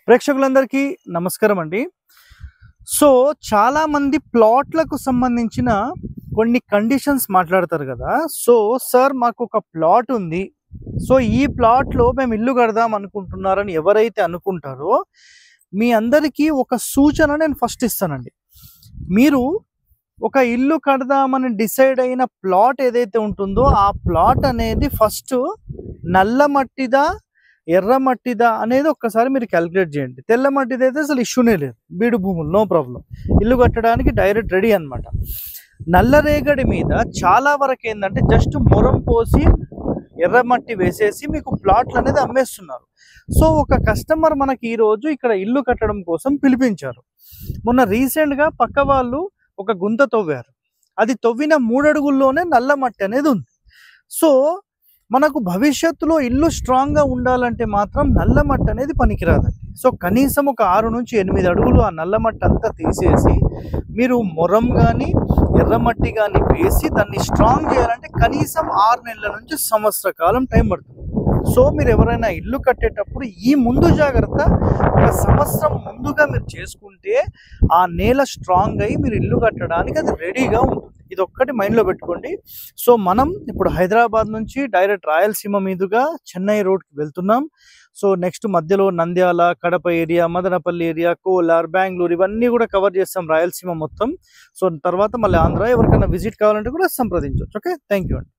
ప్రేక్షకులందరికీ నమస్కారం అండి. సో చాలా మంది ప్లాట్లకు సంబంధించిన కొన్ని కండిషన్స్ మాట్లాడతారు కదా. సో సార్ మాకు ఒక ప్లాట్ ఉంది, సో ఈ ప్లాట్లో మేము ఇల్లు కడదాం అనుకుంటున్నారని ఎవరైతే అనుకుంటారో మీ అందరికీ ఒక సూచన నేను ఫస్ట్ ఇస్తానండి. మీరు ఒక ఇల్లు కడదామని డిసైడ్ అయిన ప్లాట్ ఏదైతే ఉంటుందో ఆ ప్లాట్ అనేది ఫస్ట్ నల్ల మట్టిదా ఎర్ర మట్టిదా అనేది ఒక్కసారి మీరు క్యాలిక్యులేట్ చేయండి. తెల్ల మట్టిది అయితే అసలు ఇష్యూనే లేదు, బీడు భూములు నో ప్రాబ్లం, ఇల్లు కట్టడానికి డైరెక్ట్ రెడీ అనమాట. నల్ల రేగడి మీద చాలా వరకు ఏంటంటే జస్ట్ మొరం పోసి ఎర్ర మట్టి వేసేసి మీకు ప్లాట్లు అనేది అమ్మేస్తున్నారు. సో ఒక కస్టమర్ మనకి ఈరోజు ఇక్కడ ఇల్లు కట్టడం కోసం పిలిపించారు. మొన్న రీసెంట్గా పక్క వాళ్ళు ఒక గుంత తవ్వారు, అది తవ్విన 3 అడుగుల్లోనే నల్ల మట్టి అనేది ఉంది. సో మనకు భవిష్యత్తులో ఇల్లు స్ట్రాంగ్గా ఉండాలంటే మాత్రం నల్ల మట్టి అనేది పనికిరాదండి. సో కనీసం ఒక 6 నుంచి 8 అడుగులు ఆ నల్ల మట్టి అంతా తీసేసి మీరు మొరం కానీ ఎర్రమట్టి కానీ వేసి దాన్ని స్ట్రాంగ్ చేయాలంటే కనీసం 6 నెలల నుంచి సంవత్సర కాలం టైం పడుతుంది. సో మీరు ఎవరైనా ఇల్లు కట్టేటప్పుడు ఈ ముందు జాగ్రత్త ఒక సంవత్సరం ముందుగా మీరు చేసుకుంటే ఆ నేల స్ట్రాంగ్ అయ్యి మీరు ఇల్లు కట్టడానికి అది రెడీగా ఉంటుంది. ఇది ఒక్కటి మైండ్లో పెట్టుకోండి. సో మనం ఇప్పుడు హైదరాబాద్ నుంచి డైరెక్ట్ రాయలసీమ మీదుగా చెన్నై రోడ్కి వెళ్తున్నాం. సో నెక్స్ట్ మధ్యలో నంద్యాల, కడప ఏరియా, మదనపల్లి ఏరియా, కోలార్, బెంగళూరు ఇవన్నీ కూడా కవర్ చేస్తాం రాయలసీమ మొత్తం. సో తర్వాత మళ్ళీ ఆంధ్ర. ఎవరికైనా విజిట్ కావాలంటే కూడా సంప్రదించవచ్చు. ఓకే, థ్యాంక్ యూ అండి.